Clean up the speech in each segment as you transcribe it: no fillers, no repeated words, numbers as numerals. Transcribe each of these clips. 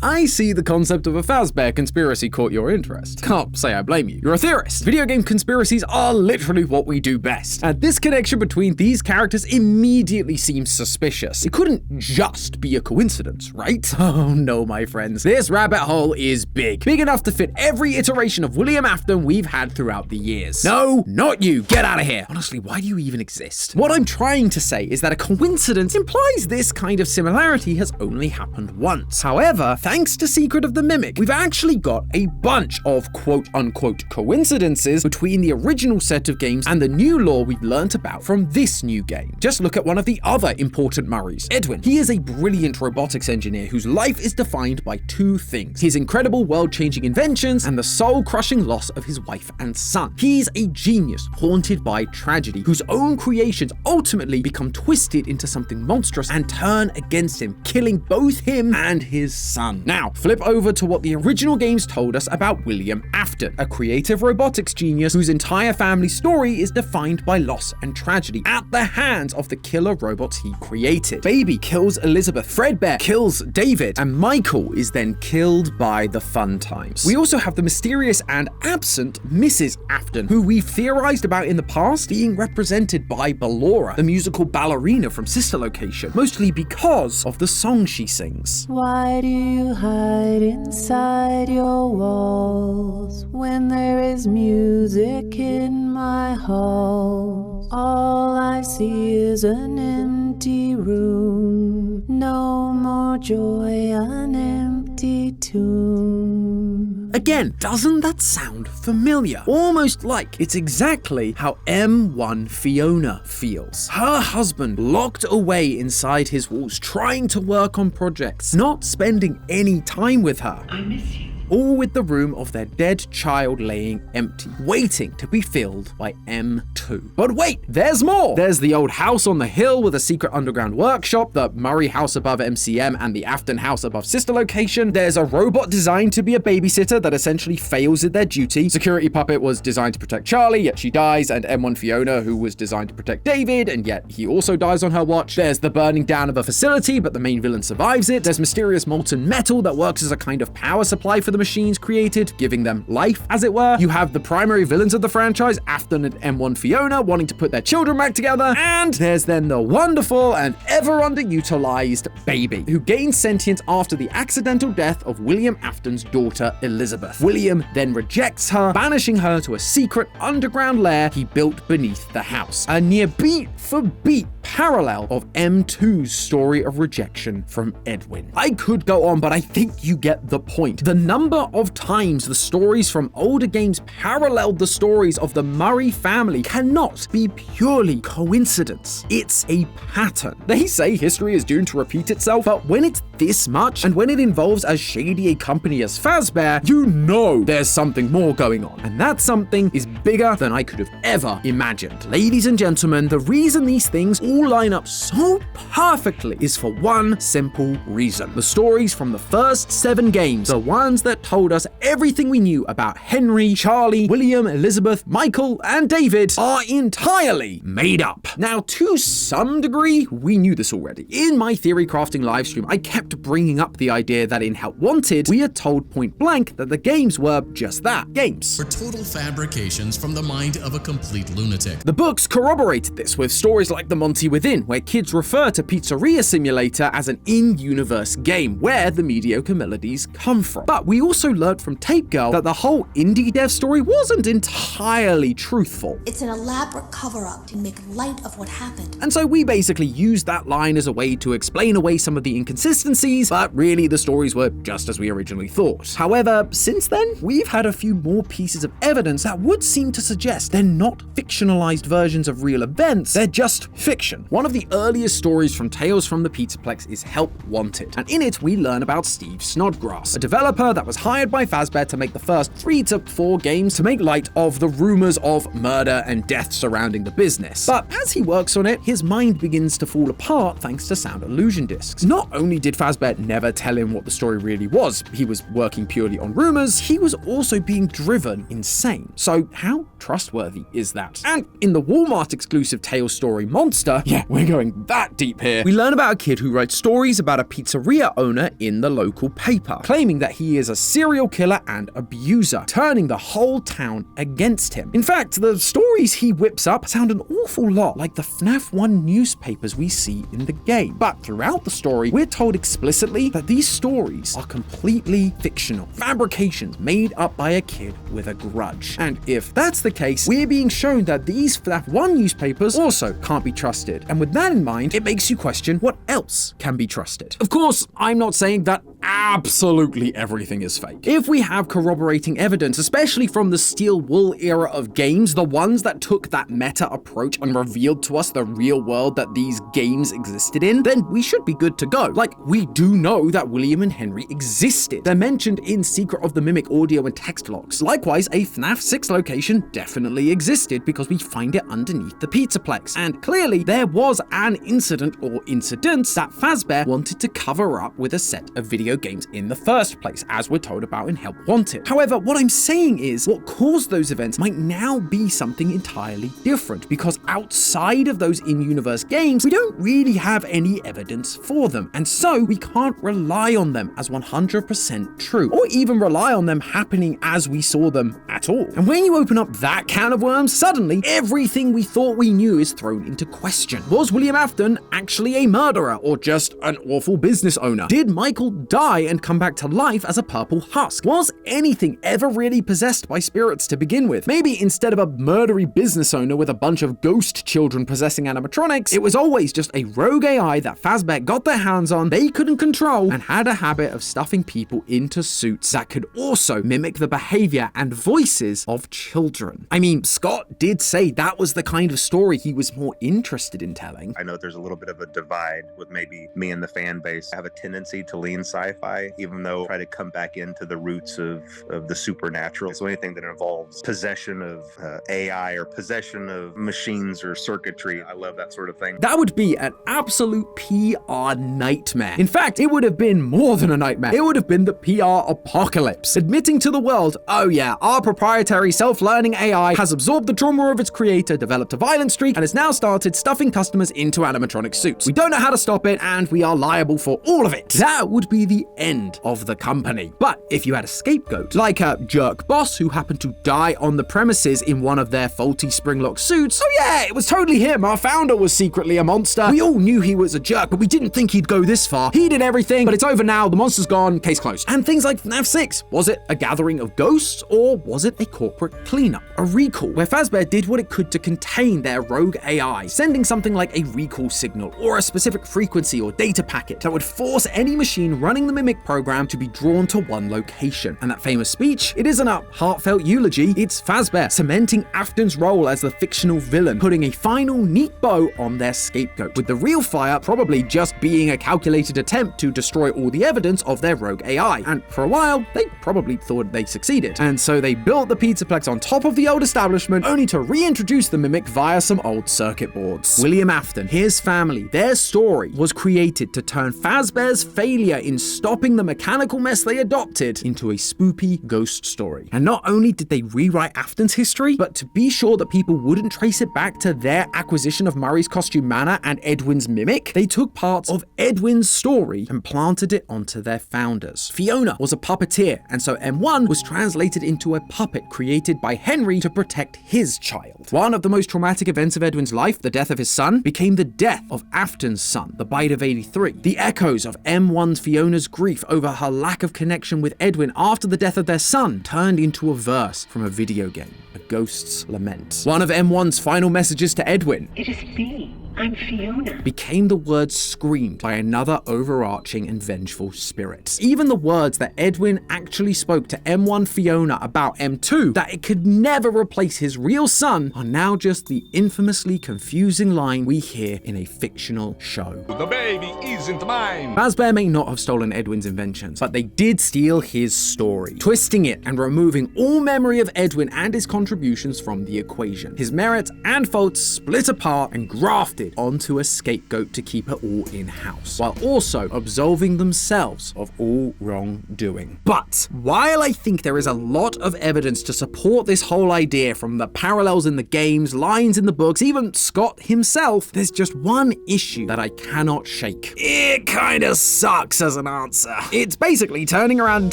I see the concept of a Fazbear conspiracy caught your interest. Can't say I blame you. You're a theorist. Video game conspiracies are literally what we do best. And this connection between these characters immediately seems suspicious. It couldn't just be a coincidence, right? Oh no, my friends. This rabbit hole is big. Big enough to fit every iteration of William Afton we've had throughout the years. No, not you. Get out of here. Honestly, why do you even exist? What I'm trying to say is that a coincidence implies this kind of similarity has only happened once. However, thanks to Secret of the Mimic, we've actually got a bunch of quote-unquote coincidences between the original set of games and the new lore we've learnt about from this new game. Just look at one of the other important Murrays, Edwin. He is a brilliant robotics engineer whose life is defined by two things: his incredible world-changing inventions and the soul-crushing loss of his wife and son. He's a genius haunted by tragedy, whose own creations ultimately become twisted into something monstrous and turn against him, killing both him and his son. Now, flip over to what the original games told us about William Afton, a creative robotics genius whose entire family story is defined by loss and tragedy at the hands of the killer robots he created. Baby kills Elizabeth, Fredbear kills David, and Michael is then killed by the fun times. We also have the mysterious and absent Mrs. Afton, who we've theorized about in the past being represented by Ballora, the musical ballerina from Sister Location, mostly because of the song she sings. Why do you hide inside your walls when there is music in my halls? All I see is an empty room, no more joy, an empty tomb. Again, doesn't that sound familiar? Almost like it's exactly how M1 Fiona feels. Her husband locked away inside his walls, trying to work on projects, not spending any time with her. I miss you. All with the room of their dead child laying empty, waiting to be filled by M2. But wait, there's more! There's the old house on the hill with a secret underground workshop, the Murray house above MCM and the Afton house above Sister Location. There's a robot designed to be a babysitter that essentially fails at their duty. Security Puppet was designed to protect Charlie, yet she dies, and M1 Fiona, who was designed to protect David, and yet he also dies on her watch. There's the burning down of a facility, but the main villain survives it. There's mysterious molten metal that works as a kind of power supply for the machines created, giving them life, as it were. You have the primary villains of the franchise, Afton and M1 Fiona, wanting to put their children back together, and there's then the wonderful and ever underutilized Baby, who gained sentience after the accidental death of William Afton's daughter, Elizabeth. William then rejects her, banishing her to a secret underground lair he built beneath the house. A near beat for beat parallel of M2's story of rejection from Edwin. I could go on, but I think you get the point. The number of times the stories from older games paralleled the stories of the Murray family cannot be purely coincidence. It's a pattern. They say history is doomed to repeat itself, but when it's this much, and when it involves as shady a company as Fazbear, you know there's something more going on. And that something is bigger than I could have ever imagined. Ladies and gentlemen, the reason these things all line up so perfectly is for one simple reason. The stories from the first 7 games, the ones that told us everything we knew about Henry, Charlie, William, Elizabeth, Michael, and David, are entirely made up. Now, to some degree, we knew this already. In my theory crafting livestream, I kept bringing up the idea that in Help Wanted, we had told point blank that the games were just that, games. Were total fabrications from the mind of a complete lunatic. The books corroborated this with stories like The Monty Within, where kids refer to Pizzeria Simulator as an in-universe game, where the mediocre melodies come from. But we also learned from Tape Girl that the whole indie dev story wasn't entirely truthful. It's an elaborate cover-up to make light of what happened. And so we basically used that line as a way to explain away some of the inconsistencies, but really the stories were just as we originally thought. However, since then, we've had a few more pieces of evidence that would seem to suggest they're not fictionalized versions of real events, they're just fiction. One of the earliest stories from Tales from the Pizzaplex is Help Wanted, and in it we learn about Steve Snodgrass, a developer that was hired by Fazbear to make the first 3 to 4 games to make light of the rumors of murder and death surrounding the business. But as he works on it, his mind begins to fall apart thanks to sound illusion discs. Not only did Fazbear never tell him what the story really was, he was working purely on rumors, he was also being driven insane. So how trustworthy is that? And in the Walmart exclusive Tales story Monster, yeah, we're going that deep here, we learn about a kid who writes stories about a pizzeria owner in the local paper, claiming that he is a serial killer and abuser, turning the whole town against him. In fact, the stories he whips up sound an awful lot like the FNAF 1 newspapers we see in the game. But throughout the story, we're told explicitly that these stories are completely fictional, fabrications made up by a kid with a grudge. And if that's the case, we're being shown that these FNAF 1 newspapers also can't be trusted. And with that in mind, it makes you question what else can be trusted. Of course, I'm not saying that absolutely everything is fake. If we have corroborating evidence, especially from the Steel Wool era of games, the ones that took that meta approach and revealed to us the real world that these games existed in, then we should be good to go. Like, we do know that William and Henry existed. They're mentioned in Secret of the Mimic audio and text logs. Likewise, a FNAF 6 location definitely existed because we find it underneath the Pizzaplex. And clearly, there was an incident or incidents that Fazbear wanted to cover up with a set of video games in the first place, as we're told about in Help Wanted. However, what I'm saying is what caused those events might now be something entirely different, because outside of those in-universe games, we don't really have any evidence for them, and so we can't rely on them as 100% true, or even rely on them happening as we saw them at all. And when you open up that can of worms, suddenly everything we thought we knew is thrown into question. Was William Afton actually a murderer, or just an awful business owner? Did Michael die and come back to life as a purple husk? Was anything ever really possessed by spirits to begin with? Maybe instead of a murdery business owner with a bunch of ghost children possessing animatronics, it was always just a rogue AI that Fazbear got their hands on, they couldn't control, and had a habit of stuffing people into suits that could also mimic the behavior and voices of children. I mean, Scott did say that was the kind of story he was more interested in telling. I know there's a little bit of a divide with maybe me and the fan base. I have a tendency to lean sci-fi, even though I try to come back into the roots of the supernatural. So anything that involves possession of AI or possession of machines or circuitry, I love that sort of thing. That would be an absolute PR nightmare. In fact, it would have been more than a nightmare. It would have been the PR apocalypse. Admitting to the world, oh yeah, our proprietary self-learning AI has absorbed the trauma of its creator, developed a violent streak, and has now started stuffing customers into animatronic suits. We don't know how to stop it, and we are liable for all of it. That would be the end of the company. But if you had a scapegoat, like a jerk boss who happened to die on the premises in one of their faulty spring-lock suits, oh yeah, it was totally him. Our founder was secretly a monster. We all knew he was a jerk, but we didn't think he'd go this far. He did everything, but it's over now. The monster's gone. Case closed. And things like FNAF 6. Was it a gathering of ghosts, or was it a corporate cleanup? A recall, where Fazbear did what it could to contain their rogue AI, sending something like a recall signal, or a specific frequency or data packet that would force any machine running the Mimic program to be drawn to one location. And that famous speech, it isn't a heartfelt eulogy, it's Fazbear cementing Afton's role as the fictional villain, putting a final neat bow on their scapegoat, with the real fire probably just being a calculated attempt to destroy all the evidence of their rogue AI. And for a while, they probably thought they succeeded. And so they built the Pizzaplex on top of the old establishment, only to reintroduce the Mimic via some old circuit boards. William Afton, his family, their story was created to turn Fazbear's failure in stopping the mechanical mess they adopted into a spoopy ghost story. And not only did they rewrite Afton's history, but to be sure that people wouldn't trace it back to their acquisition of Murray's Costume Manor and Edwin's Mimic, they took parts of Edwin's story and planted it onto their founders. Fiona was a puppeteer, and so M1 was translated into a puppet created by Henry to protect his child. One of the most traumatic events of Edwin's life, the death of his son, became the death of Afton's son, the Bite of 83. The echoes of M1's Fiona's grief over her lack of connection with Edwin after the death of their son turned into a verse from a video game, A Ghost's Lament. One of M1's final messages to Edwin: "It is me, I'm Fiona. became the word screamed by another overarching and vengeful spirit. Even the words that Edwin actually spoke to M1 Fiona about M2, that it could never replace his real son, are now just the infamously confusing line we hear in a fictional show. The baby isn't mine. Fazbear may not have stolen Edwin's inventions, but they did steal his story, twisting it and removing all memory of Edwin and his contributions from the equation. His merits and faults split apart and grafted onto a scapegoat to keep it all in-house, while also absolving themselves of all wrongdoing. But while I think there is a lot of evidence to support this whole idea, from the parallels in the games, lines in the books, even Scott himself, there's just one issue that I cannot shake. It kinda sucks as an answer. It's basically turning around and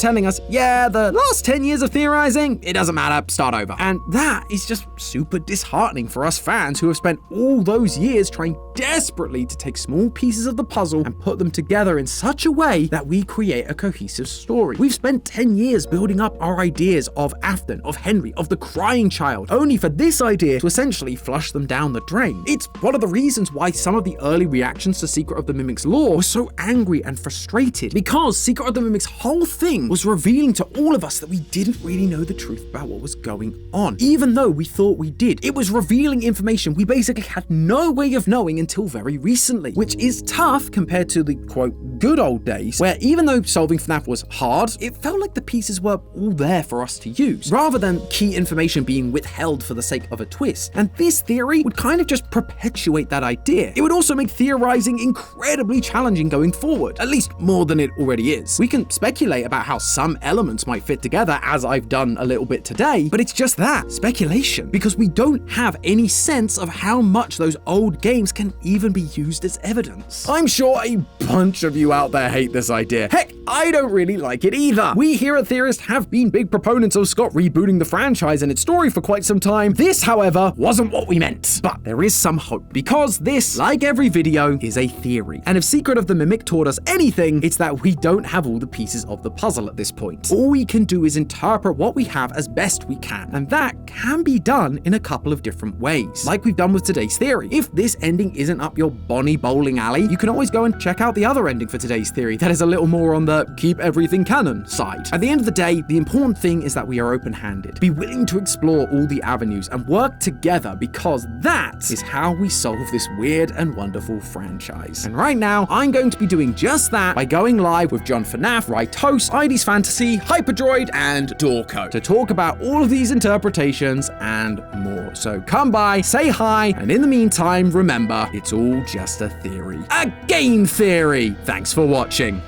telling us, yeah, the last 10 years of theorizing, it doesn't matter, start over. And that is just super disheartening for us fans who have spent all those years trying desperately to take small pieces of the puzzle and put them together in such a way that we create a cohesive story. We've spent 10 years building up our ideas of Afton, of Henry, of the crying child, only for this idea to essentially flush them down the drain. It's one of the reasons why some of the early reactions to Secret of the Mimic's lore were so angry and frustrated, because Secret of the Mimic's whole thing was revealing to all of us that we didn't really know the truth about what was going on, even though we thought we did. It was revealing information we basically had no way of knowing until very recently, which is tough compared to the quote good old days, where even though solving FNAF was hard, it felt like the pieces were all there for us to use, rather than key information being withheld for the sake of a twist. And this theory would kind of just perpetuate that idea. It would also make theorizing incredibly challenging going forward, at least more than it already is. We can speculate about how some elements might fit together, as I've done a little bit today, but it's just that, speculation, because we don't have any sense of how much those old games can even be used as evidence. I'm sure a bunch of you out there hate this idea. Heck, I don't really like it either. We here at Theorist have been big proponents of Scott rebooting the franchise and its story for quite some time. This, however, wasn't what we meant. But there is some hope, because this, like every video, is a theory. And if Secret of the Mimic taught us anything, it's that we don't have all the pieces of the puzzle at this point. All we can do is interpret what we have as best we can, and that can be done in a couple of different ways, like we've done with today's theory. If this ending isn't up your Bonnie bowling alley, you can always go and check out the other ending for today's theory that is a little more on the keep everything canon side. At the end of the day, the important thing is that we are open-handed, be willing to explore all the avenues and work together, because that is how we solve this weird and wonderful franchise. And right now, I'm going to be doing just that by going live with John FNAF, Rytos, ID's Fantasy, Hyperdroid, and Dorko to talk about all of these interpretations and more. So come by, say hi, and in the meantime, remember, it's all just a theory. A game theory! Thanks for watching.